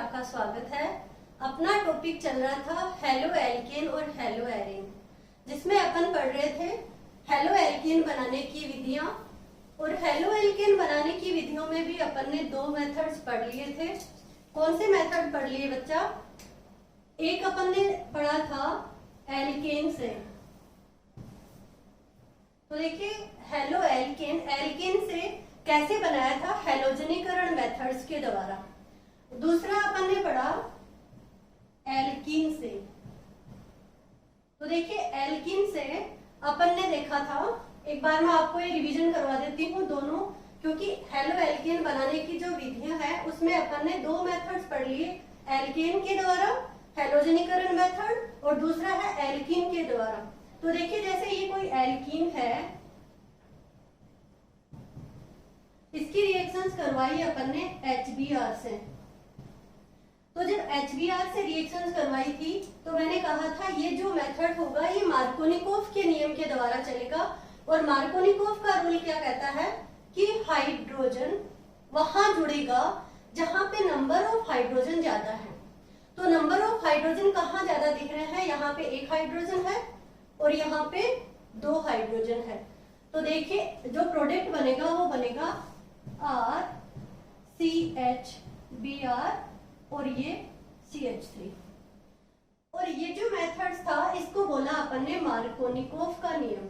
आपका स्वागत है। अपना टॉपिक चल रहा था हेलो एल्केन और हेलो एरीन, जिसमें अपन पढ़ रहे थे हेलो एल्केन बनाने की विधियां। और हेलो एल्केन बनाने की विधियों में भी अपन ने दो मेथड्स पढ़ लिए थे। कौन से मेथड पढ़ लिए बच्चा? एक अपन ने पढ़ा था एल्केन से। तो देखिए हेलो एल्केन, एल्केन से कैसे बनाया था? हैलोजनीकरण मेथड्स के द्वारा। दूसरा अपन ने पढ़ा एल्कीन से। तो देखिए एल्कीन से अपन ने देखा था, एक बार मैं आपको ये रिवीजन करवा देती हूँ दोनों, क्योंकि हेलो एल्केन बनाने की जो विधियां हैं उसमें अपन ने दो मेथड्स पढ़ लिए, एल्केन के द्वारा हैलोजनीकरण मेथड और दूसरा है एल्कीन के द्वारा। तो देखिए जैसे ये कोई एल्कीन है, इसकी रिएक्शंस करवाई अपन ने HBr से। तो जब HBr से रिएक्शंस करवाई थी तो मैंने कहा था ये जो मेथड होगा ये मार्कोनिकोव के नियम के द्वारा चलेगा। और मार्कोनिकोव का रूल क्या कहता है कि हाइड्रोजन वहां जुड़ेगा जहां पे नंबर ऑफ हाइड्रोजन ज्यादा है। तो नंबर ऑफ हाइड्रोजन कहाँ ज्यादा दिख रहे हैं? यहाँ पे एक हाइड्रोजन है और यहाँ पे दो हाइड्रोजन है। तो देखिए जो प्रोडक्ट बनेगा वो बनेगा RCHBr और ये CH3। और ये जो मेथड्स था इसको बोला अपन ने मार्कोनिकोव का नियम।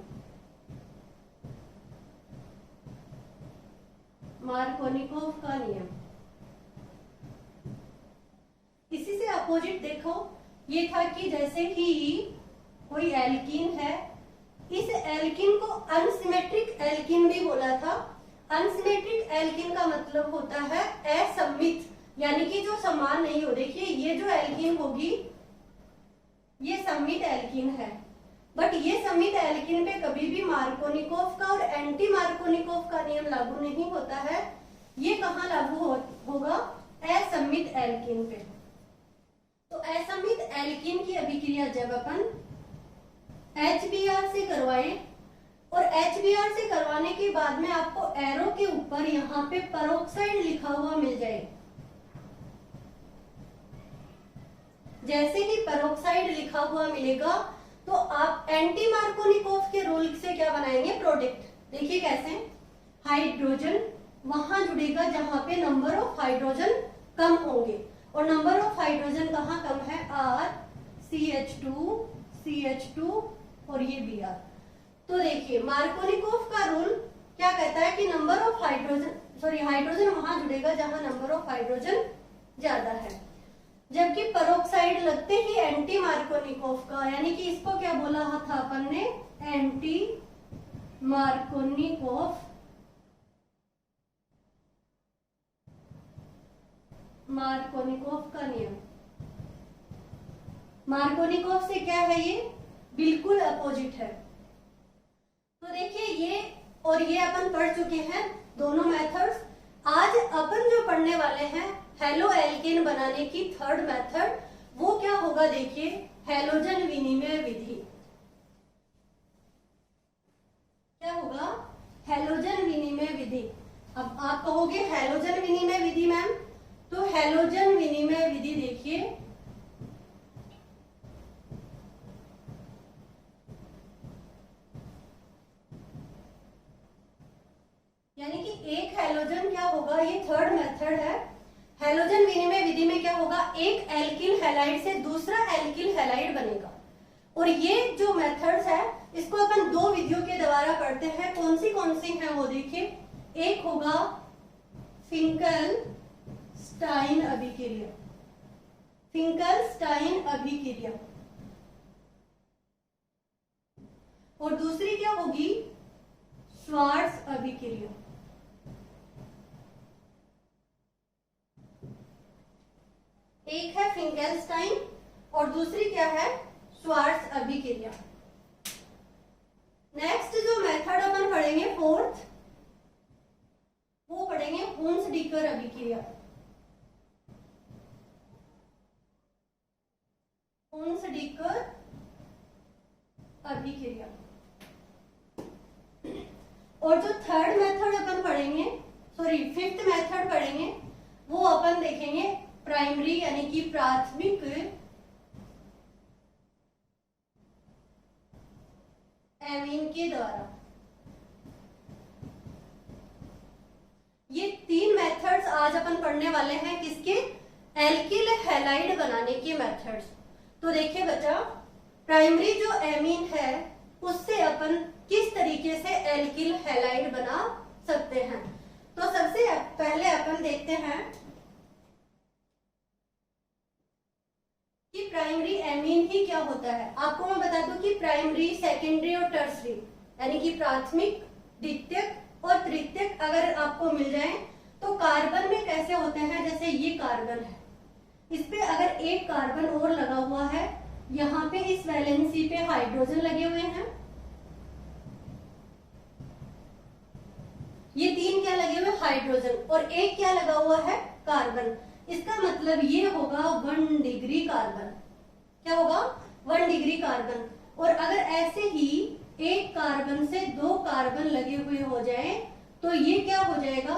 मार्कोनिकोव का नियम। इसी से अपोजिट देखो, ये था कि जैसे कि कोई एल्कीन है, इस एल्कीन को अनसिमेट्रिक एल्कीन भी बोला था। अनसिमेट्रिक एल्कीन का मतलब होता है असममित, यानी कि जो समान नहीं हो। देखिए ये जो एल्कीन होगी ये सममित एल्कीन है, बट ये सममित एल्कीन पे कभी भी मार्कोनिकोव का और एंटी मार्कोनिकोव का नियम लागू नहीं होता है। ये कहाँ लागू होगा? असममित एल्कीन पे। तो असममित एल्कीन की अभिक्रिया जब अपन HBr से करवाएं और HBr से करवाने के बाद में आपको एरो के ऊपर यहाँ पे पेरोक्साइड लिखा हुआ मिल जाए। जैसे ही पेरोक्साइड लिखा हुआ मिलेगा तो आप एंटी मार्कोनिकोव के रूल से क्या बनाएंगे? प्रोडक्ट। देखिए कैसे, हाइड्रोजन वहां जुड़ेगा जहां पे नंबर ऑफ हाइड्रोजन कम होंगे। और नंबर ऑफ हाइड्रोजन कहाँ कम है? RCH2 CH2 और ये Br। तो देखिए मार्कोनिकोव का रूल क्या कहता है कि नंबर ऑफ हाइड्रोजन वहां जुड़ेगा जहां नंबर ऑफ हाइड्रोजन ज्यादा है। जबकि पेरोक्साइड लगते ही एंटी मार्कोनिकोव का, यानी कि इसको क्या बोला था अपन ने? Anti Markovnikov. मार्कोनिकोव का नियम। मार्कोनिकोव से क्या है? ये बिल्कुल अपोजिट है। तो देखिए ये और ये अपन पढ़ चुके हैं दोनों मेथड्स। आज अपन जो पढ़ने वाले हैं हेलो एल्केन बनाने की थर्ड मेथड, वो क्या होगा? देखिए हैलोजन विनिमय विधि। क्या होगा? हैलोजन विनिमय विधि। अब आप कहोगे हैलोजन विनिमय विधि मैम, तो हैलोजन विनिमय विधि देखिए यानी कि एक हैलोजन क्या होगा? ये थर्ड मेथड है। हैलोजन विनिमय विधि में क्या होगा? एक एल्किल हैलाइड से दूसरा एल्किल हैलाइड बनेगा। और ये जो मेथड्स है इसको अपन दो विधियों के द्वारा करते हैं। कौन सी हैं वो देखिए। एक होगा फिंकल-स्टाइन अभिक्रिया। फिंकल-स्टाइन अभिक्रिया। और दूसरी क्या होगी? श्वार्ट्ज अभिक्रिया। एक है फिंकल-स्टाइन और दूसरी क्या है? श्वार्ट्ज अभिक्रिया। नेक्स्ट जो मेथड अपन पढ़ेंगे फोर्थ, वो पढ़ेंगे हुन्स-डिकर अभिक्रिया। हुन्स-डिकर अभिक्रिया। और जो थर्ड मेथड अपन पढ़ेंगे, फिफ्थ मेथड पढ़ेंगे, वो अपन देखेंगे प्राइमरी यानी कि प्राथमिक एमीन के द्वारा। ये 3 मेथड्स आज अपन पढ़ने वाले हैं, किसके? एल्किल हैलाइड बनाने के मेथड्स। तो देखिए बच्चा, प्राइमरी जो एमीन है उससे अपन किस तरीके से एल्किल हैलाइड बना सकते हैं। तो सबसे पहले अपन देखते हैं कि प्राइमरी एमीन ही क्या होता है। आपको मैं बता दूं कि प्राइमरी, सेकेंडरी और टर्सरी यानी कि प्राथमिक, द्वितीयक और तृतीयक अगर आपको मिल जाए तो कार्बन में कैसे होते हैं। जैसे ये कार्बन है, इस पे अगर एक कार्बन और लगा हुआ है, यहाँ पे इस वैलेंसी पे हाइड्रोजन लगे हुए हैं, ये 3 क्या लगे हुए? हाइड्रोजन, और एक क्या लगा हुआ है? कार्बन। इसका मतलब ये होगा 1 डिग्री कार्बन। क्या होगा? 1 डिग्री कार्बन। और अगर ऐसे ही एक कार्बन से 2 कार्बन लगे हुए हो जाए तो ये क्या हो जाएगा?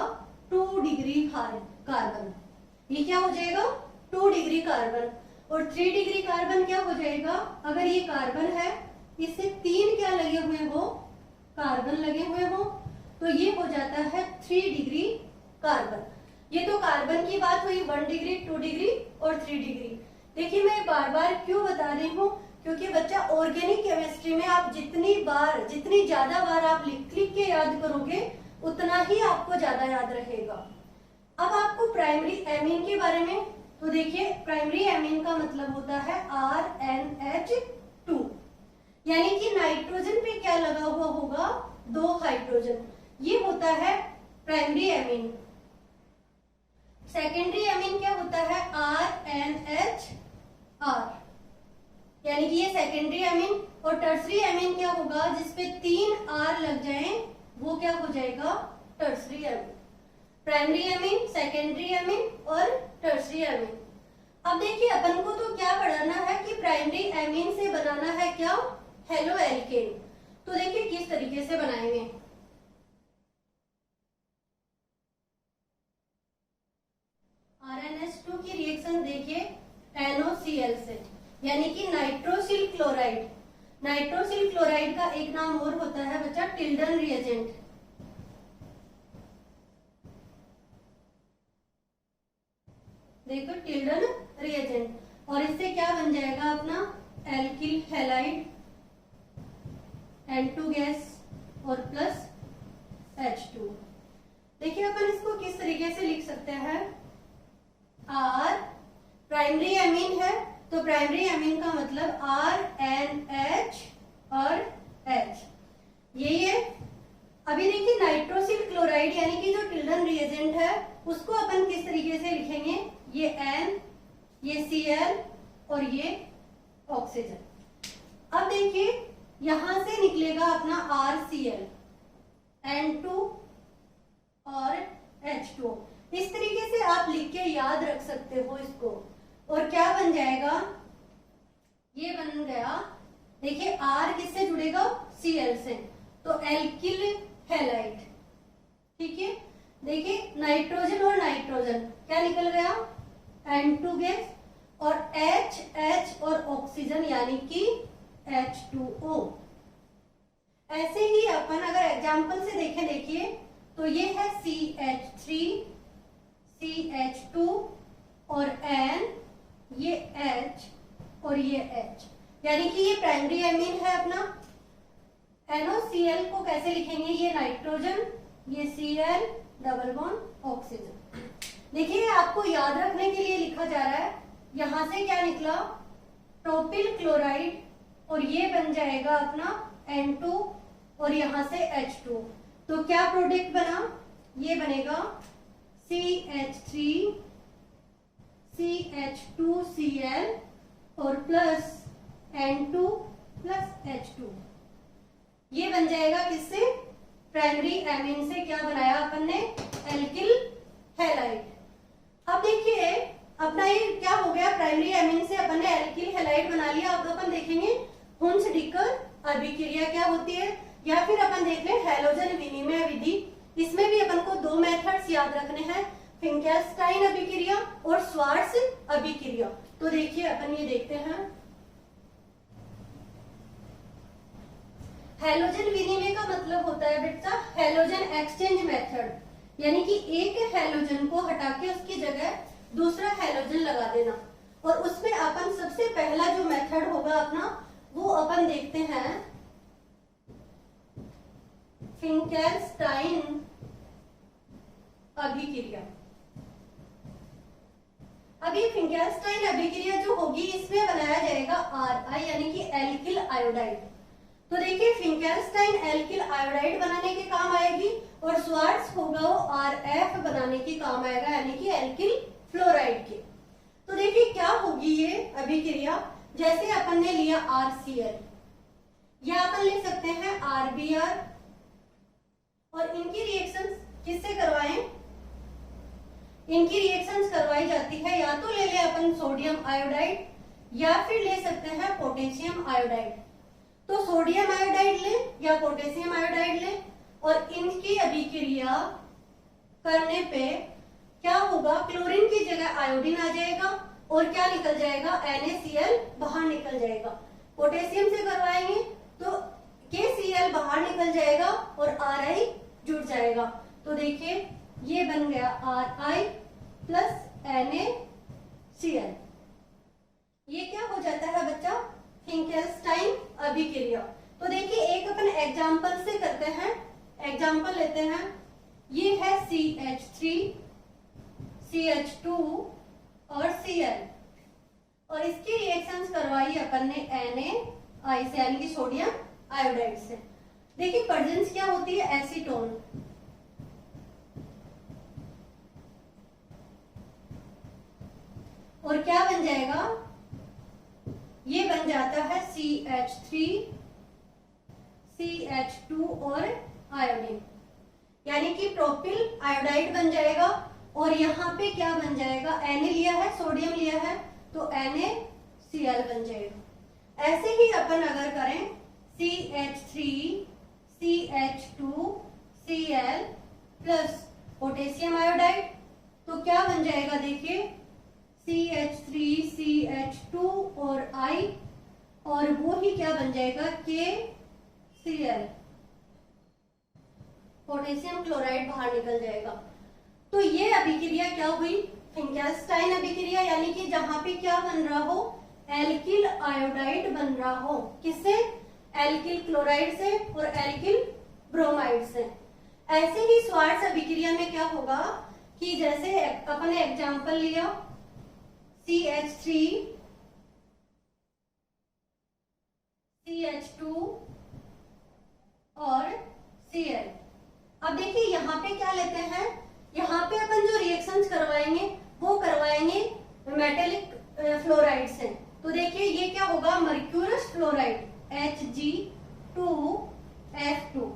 2 डिग्री कार्बन। ये क्या हो जाएगा? 2 डिग्री कार्बन। और 3 डिग्री कार्बन क्या हो जाएगा? अगर ये कार्बन है, इससे 3 क्या लगे हुए हो? कार्बन लगे हुए हो, तो ये हो जाता है 3 डिग्री कार्बन। ये तो कार्बन की बात हुई, 1 डिग्री, 2 डिग्री और 3 डिग्री। देखिए मैं बार बार क्यों बता रही हूँ, क्योंकि बच्चा ऑर्गेनिक केमिस्ट्री में आप जितनी ज्यादा बार आप लिख के याद करोगे उतना ही आपको ज्यादा याद रहेगा। अब आपको प्राइमरी एमीन के बारे में, तो देखिए प्राइमरी एमीन का मतलब होता है RNH2, यानी कि नाइट्रोजन पे क्या लगा हुआ होगा? 2 हाइड्रोजन। ये होता है प्राइमरी एमीन। सेकेंडरी एमीन क्या होता है? RNHR, यानी कि ये सेकेंडरी एमीन। और टर्सरी एमीन क्या होगा? जिसपे 3 R लग जाए वो क्या हो जाएगा? Tertiary amine. Primary amine, secondary amine और टर्सरी एमीन। अब देखिए अपन को तो क्या पढ़ना है कि प्राइमरी एमीन से बनाना है क्या? Halo alkane. तो देखिए किस तरीके से बनाएंगे। RNH2 की रिएक्शन देखिए NOCl से, यानी कि नाइट्रोसिल क्लोराइड। नाइट्रोसिल क्लोराइड का एक नाम और होता है बच्चा टिल्डन रिएजेंट। देखो टिल्डन रिएजेंट, और इससे क्या बन जाएगा अपना? एल्किल हैलाइड, N2 गैस और प्लस H2। देखिए अपन इसको किस तरीके से लिख सकते हैं। R प्राइमरी एमीन है, तो प्राइमरी एमीन का मतलब RNH और H, यही है। अभी देखिए नाइट्रोसिल क्लोराइड यानी कि जो टिल्डन रिएजेंट है उसको अपन किस तरीके से लिखेंगे? ये N, ये Cl और ये ऑक्सीजन। अब देखिए यहां से निकलेगा अपना RCl, N2 और H2। इस तरीके से आप लिख के याद रख सकते हो इसको। और क्या बन जाएगा? ये बन गया, देखिए R किससे जुड़ेगा? Cl से, तो एल्किल हैलाइड। ठीक है, देखिए नाइट्रोजन और नाइट्रोजन क्या निकल गया? N2 गैस और H और ऑक्सीजन यानी कि H2O। ऐसे ही अपन अगर एग्जाम्पल से देखें, देखिए तो ये है CH3, CH2 और N, ये H और ये H, यानी कि ये प्राइमरी एमीन है अपना। NOCl को कैसे लिखेंगे? ये नाइट्रोजन, ये Cl, डबल बॉन्ड ऑक्सीजन। देखिए आपको याद रखने के लिए लिखा जा रहा है, यहां से क्या निकला? प्रोपिल क्लोराइड, और ये बन जाएगा अपना N2 और यहां से H2। तो क्या प्रोडक्ट बना? ये बनेगा CH3, CH2Cl और प्लस N2 प्लस H2। ये बन जाएगा किससे? प्राइमरी एमीन से। क्या बनाया अपन ने? Alkyl halide. अब देखिए अपना ये क्या हो गया? प्राइमरी एमीन से अपन ने एल्किल हैलाइड बना लिया। अब अपन देखेंगे हुंस-डिकर अभिक्रिया क्या होती है, या फिर अपन देख लें हैलोजन विनिमय विधि। इसमें भी अपन को 2 मेथड्स याद रखने हैं, फिंकेल्स्टाइन अभिक्रिया और और श्वार्ट्ज अभिक्रिया। तो देखिए अपन ये देखते हैं, हैलोजन विनिमय का मतलब होता है बेटा हैलोजन एक्सचेंज मेथड, यानी कि एक हैलोजन को हटा के उसकी जगह दूसरा हैलोजन लगा देना। और उसमें अपन सबसे पहला जो मेथड होगा अपना, वो अपन देखते हैं फिंकेल्स्टाइन अभिक्रिया। अभी फिंकेल्स्टाइन अभिक्रिया जो होगी, इसमें बनाया जाएगा Ri यानी कि एल्किल आयोडाइड। तो देखिए फिंकेल्स्टाइन एल्किल आयोडाइड बनाने के काम आएगी और श्वार्ट्ज होगा वो Rf बनाने के काम आएगा, यानी कि एल्किल फ्लोराइड के। तो देखिए क्या होगी ये अभिक्रिया, जैसे अपन ने लिया RCl, या अपन लिख सकते हैं RBr, और इनकी रिएक्शंस किससे करवाएं, इनकी रिएक्शंस करवाई जाती है या तो ले ले अपन सोडियम आयोडाइड या फिर ले सकते हैं पोटेशियम आयोडाइड। तो सोडियम आयोडाइड ले या पोटेशियम आयोडाइड ले, और इनकी अभिक्रिया करने पे क्या होगा, क्लोरीन की जगह आयोडीन आ जाएगा और क्या निकल जाएगा, NaCl बाहर निकल जाएगा। पोटेशियम से करवाएंगे तो KCl बाहर निकल जाएगा और Ri जुड़ जाएगा। तो देखिए ये बन गया Ri प्लस NaCl। ये क्या हो जाता है बच्चा, फिंकेल्स्टाइन अभिक्रिया। तो देखिए एक अपन एग्जाम्पल से करते हैं, एग्जाम्पल लेते हैं, ये है CH3, CH2 और Cl, और इसकी रिएक्शंस करवाई अपन ने NaI से यानी कि सोडियम आयोडाइड से। देखिए प्रेजेंस क्या होती है, एसीटोन। और क्या बन जाएगा, ये बन जाता है CH3, CH2 और आयोडीन, यानी कि प्रोपिल आयोडाइड बन जाएगा। और यहाँ पे क्या बन जाएगा, Na लिया है, सोडियम लिया है, तो NaCl बन जाएगा। ऐसे ही अपन अगर करें CH3, CH2, Cl plus potassium iodide, तो क्या बन जाएगा, देखिए CH3, CH2 और I, और वो ही क्या बन जाएगा, KCl, पोटेशियम क्लोराइड बाहर निकल जाएगा। तो ये अभिक्रिया क्या हुई, फिंकेल्स्टाइन अभिक्रिया, यानी कि जहां पे क्या बन रहा हो, एल्किल आयोडाइड बन रहा हो, किससे, एल्किल क्लोराइड से और एल्किल ब्रोमाइड से। ऐसे ही श्वार्ट्ज अभिक्रिया में क्या होगा कि जैसे अपन ने एग्जांपल लिया CH3, CH2 और Cl। अब देखिए यहाँ पे क्या लेते हैं, यहाँ पे अपन जो रिएक्शंस करवाएंगे वो करवाएंगे मेटेलिक फ्लोराइड से। तो देखिए ये क्या होगा, mercurous fluoride Hg2F2।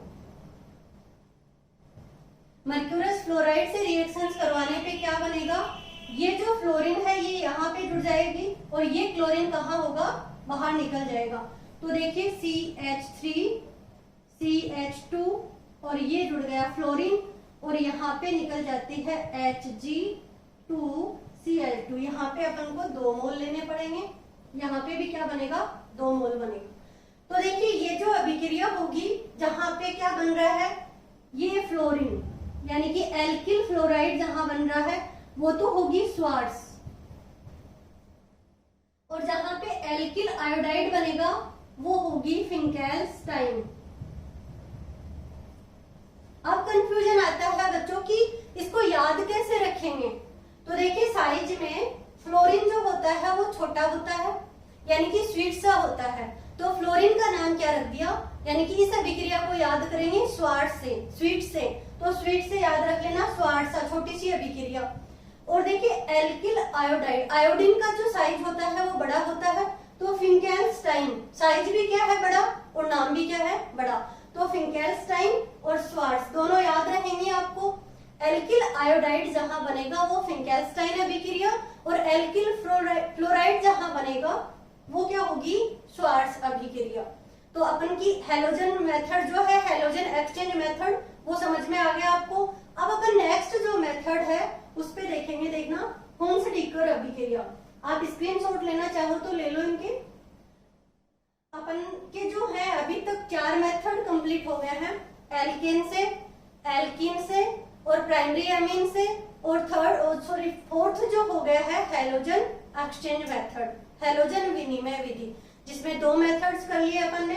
Mercurous fluoride से रिएक्शंस करवाने पे क्या बनेगा, ये जो फ्लोरीन है ये यहाँ पे जुड़ जाएगी और ये क्लोरीन कहाँ होगा, बाहर निकल जाएगा। तो देखिए CH3, CH2 और ये जुड़ गया फ्लोरीन, और यहाँ पे निकल जाती है Hg2Cl2। यहाँ पे अपन को 2 मोल लेने पड़ेंगे, यहाँ पे भी क्या बनेगा, 2 मोल बनेगा। तो देखिए ये जो अभिक्रिया होगी जहां पे क्या बन रहा है, ये फ्लोरीन यानी कि एल्किल फ्लोराइड जहां बन रहा है वो तो होगी श्वार्ट्ज, और जहां पे एल्किल आयोडाइड बनेगा वो होगी फिंकेल्स्टाइन। अब कंफ्यूजन आता है बच्चों की इसको याद कैसे रखेंगे। तो देखिए साइज में फ्लोरीन जो होता है वो छोटा होता है, यानी कि स्वीट सा होता है, तो फ्लोरीन का नाम क्या रख दिया, यानी कि इस अभिक्रिया को याद करेंगे श्वार्ट्ज से, स्वीट से, तो स्वीट से याद रख लेना श्वार्ट्ज सा, छोटी सी अभिक्रिया। और देखिए एल्किल आयोडाइड, आयोडीन का जो साइज होता है वो बड़ा होता है, तो फिंकेल्स्टाइन साइज भी क्या है, बड़ा, और नाम भी क्या है, बड़ा। तो फिंकेल्स्टाइन और श्वार्ट्ज दोनों याद रहेंगे आपको। एल्किल आयोडाइड जहां बनेगा वो फिंकेल्स्टाइन अभिक्रिया, और एल्किल फ्लोराइड जहां बनेगा वो क्या होगी, श्वार्ट्ज अभिक्रिया। तो अपन की हैलोजन मेथड जो है, हैलोजन एक्सचेंज मेथड, वो समझ में आ गया आपको। अब अपन नेक्स्ट नेक्स्ट जो मेथड है उस पे देखेंगे, देखना हुंसडीकर अभिक्रिया। आप स्क्रीनशॉट लेना चाहो तो ले लो इनके। अपन के जो है अभी तक 4 मेथड कंप्लीट हो गए हैं, एल्केन से, एल्कीन से और प्राइमरी एमीन से, और फोर्थ जो हो गया है हैलोजन एक्सचेंज मेथड, हैलोजन विनिमय विधि, जिसमें 2 मेथड्स कर लिए अपन ने,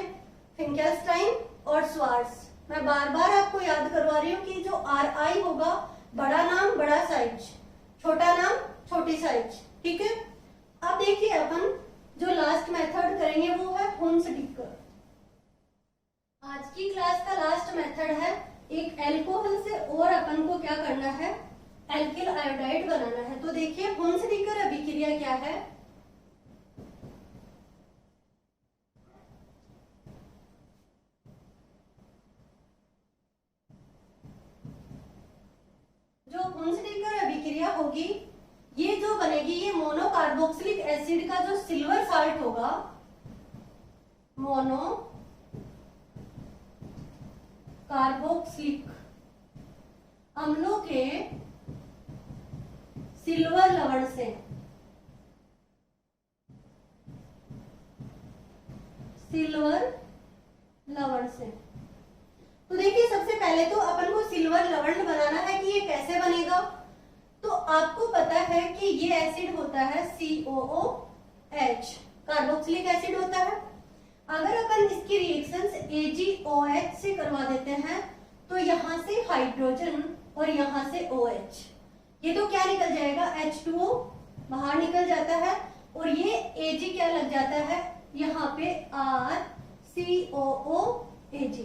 फिंकेल्स्टाइन और स्वार्ट्ज। मैं बार बार आपको याद करवा रही हूँ कि जो RI होगा, बड़ा नाम बड़ा साइज, छोटा नाम छोटी साइज, ठीक है। अब देखिए अपन जो लास्ट मेथड करेंगे वो है हुंसडीकर। आज की क्लास का लास्ट मेथड है, एक एल्कोहल से और अपन को क्या करना है, एल्किल आयोडाइड बनाना है। तो देखिए हुंसडीकर अभिक्रिया क्या है। जो हुंसडीकर अभिक्रिया होगी, ये जो बनेगी, ये मोनोकार्बोक्सिलिक एसिड का जो सिल्वर साल्ट होगा, मोनो कार्बोक्सिलिक अम्लों के सिल्वर लवण से, सिल्वर लवण से। तो देखिए सबसे पहले तो अपन को सिल्वर लवण बनाना है कि ये कैसे बनेगा। तो आपको पता है कि ये एसिड होता है COOH, कार्बोक्सिलिक एसिड होता है। अगर अपन इसकी रिएक्शंस AgOH से करवा देते हैं तो यहाँ से हाइड्रोजन और यहाँ से OH, ये तो क्या निकल जाएगा, H2O बाहर निकल जाता है, और ये Ag क्या लग जाता है, यहाँ पे RCOOAg।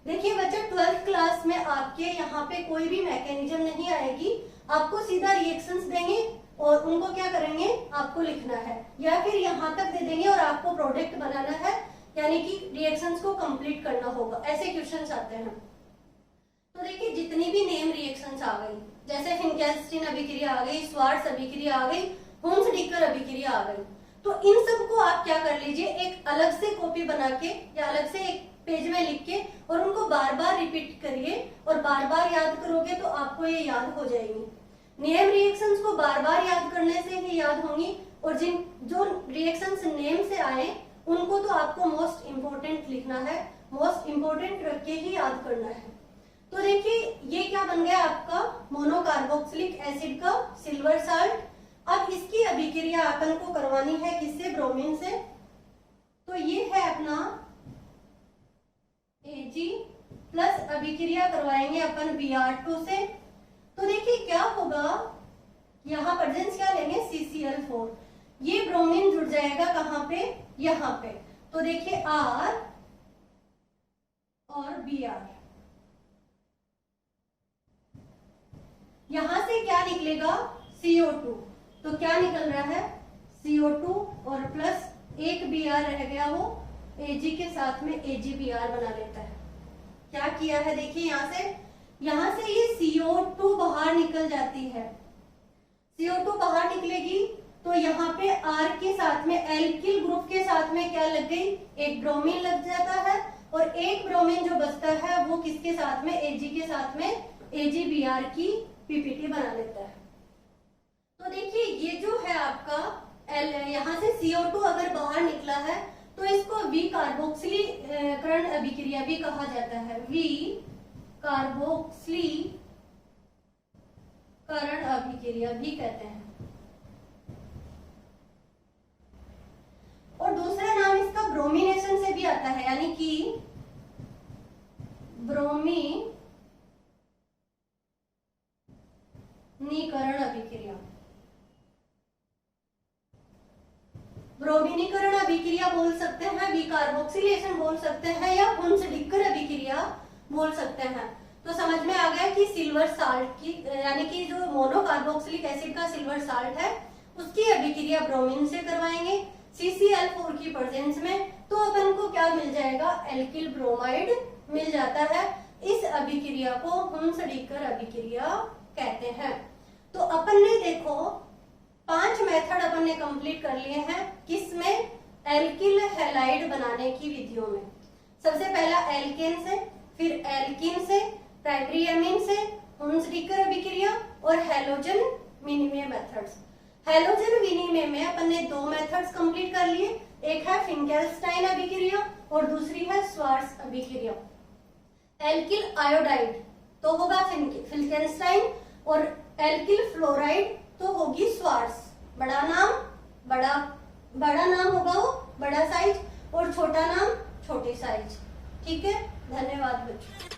देखिए बच्चों 12th क्लास में आपके यहाँ पे कोई भी मैकेनिज्म नहीं आएगी, आपको सीधा रिएक्शंस देंगे और उनको क्या करेंगे, आपको लिखना है, या फिर यहाँ तक दे देंगे और आपको प्रोडक्ट बनाना है, यानी कि रिएक्शंस को कंप्लीट करना होगा। ऐसे क्वेश्चंस आते हैं। तो देखिए जितनी भी नेम रिएक्शंस आ गई, जैसे फिंकेल्स्टीन अभिक्रिया आ गई, स्वार्ट्ज अभिक्रिया आ गई, हुंसडीकर अभिक्रिया आ गई, तो इन सबको आप क्या कर लीजिए, एक अलग से कॉपी बना के या अलग से एक पेज में लिख के और उनको बार बार रिपीट करिए, और बार बार याद करोगे तो आपको ये याद हो जाएगी। नेम रिएक्शंस को बार बार याद करने से ही याद होंगी, और जिन जो रिएक्शंस नेम से आए उनको तो आपको मोस्ट इंपोर्टेंट लिखना है, मोस्ट इंपोर्टेंट रख के ही याद करना है। तो देखिए ये क्या बन गया आपका, मोनोकार्बोक्सिलिक एसिड का सिल्वर साल्ट। अब इसकी अभिक्रिया अपन को करवानी है किससे, ब्रोमीन से। तो ये है अपना Ag प्लस अभिक्रिया करवाएंगे अपन Br2 से। तो देखिए क्या होगा, यहाँ प्रेजेंस क्या लेंगे, CCl4, ये ब्रोमीन जुड़ जाएगा कहाँ पे, यहाँ पे। तो देखिए R और Br, यहां से क्या निकलेगा, CO2। तो क्या निकल रहा है, CO2 और प्लस एक Br रह गया, वो Ag के साथ में AgBr बना लेता है। क्या किया है देखिए, यहाँ से ये CO2 बाहर निकल जाती है, CO2 बाहर निकलेगी तो यहाँ पे R के साथ में, एल्किल ग्रुप के साथ में क्या लग गई, एक ब्रोमीन लग जाता है, और एक ब्रोमीन जो बचता है वो किसके साथ में, Ag के साथ में AgBr की PPT बना लेता है। तो देखिए ये जो है आपका यहाँ से CO2 अगर बाहर निकला है तो इसको विकार्बोक्सिलीकरण अभिक्रिया भी कहा जाता है, विकार्बोक्सिलीकरण अभिक्रिया भी कहते हैं। और दूसरा नाम इसका ब्रोमिनेशन से भी आता है, यानी कि ब्रोमीनीकरण अभिक्रिया। ब्रोमीनीकरण अभिक्रिया बोल सकते हैं, विकार्बोक्सिलेशन बोल सकते हैं, या हुंसडीकर अभिक्रिया बोल सकते हैं। तो समझ में आ गया कि सिल्वर साल्ट की, यानी कि जो मोनोकार्बोक्सिलिक एसिड का सिल्वर साल्ट है उसकी अभिक्रिया ब्रोमीन से करवाएंगे CCl4 की प्रेजेंस में, तो अपन को क्या मिल जाएगा, एल्किल ब्रोमाइड मिल जाता है। इस अभिक्रिया को हुंसडीकर अभिक्रिया कहते हैं। तो अपन ने देखो 5 मेथड अपन ने कंप्लीट कर लिए हैं, किसमें, एल्किल हैलाइड बनाने की विधियों में। सबसे पहला एल्केन से, फिर एल्कीन से, प्राइमरी एमीन से, हुंसडीकर अभिक्रिया और हैलोजन विनिमय मेथड्स। हैलोजन विनिमय में अपन ने दो मेथड्स कंप्लीट कर लिए, एक है फिंकेल्स्टाइन अभिक्रिया और दूसरी है श्वार्ट्ज अभिक्रिया। एल्किल आयोडाइड तो होगा फिंकेल्स्टाइन और एल्किल फ्लोराइड तो होगी श्वार्ट्ज। बड़ा नाम होगा वो बड़ा साइज और छोटा नाम छोटे साइज। ठीक है, धन्यवाद बच्चों।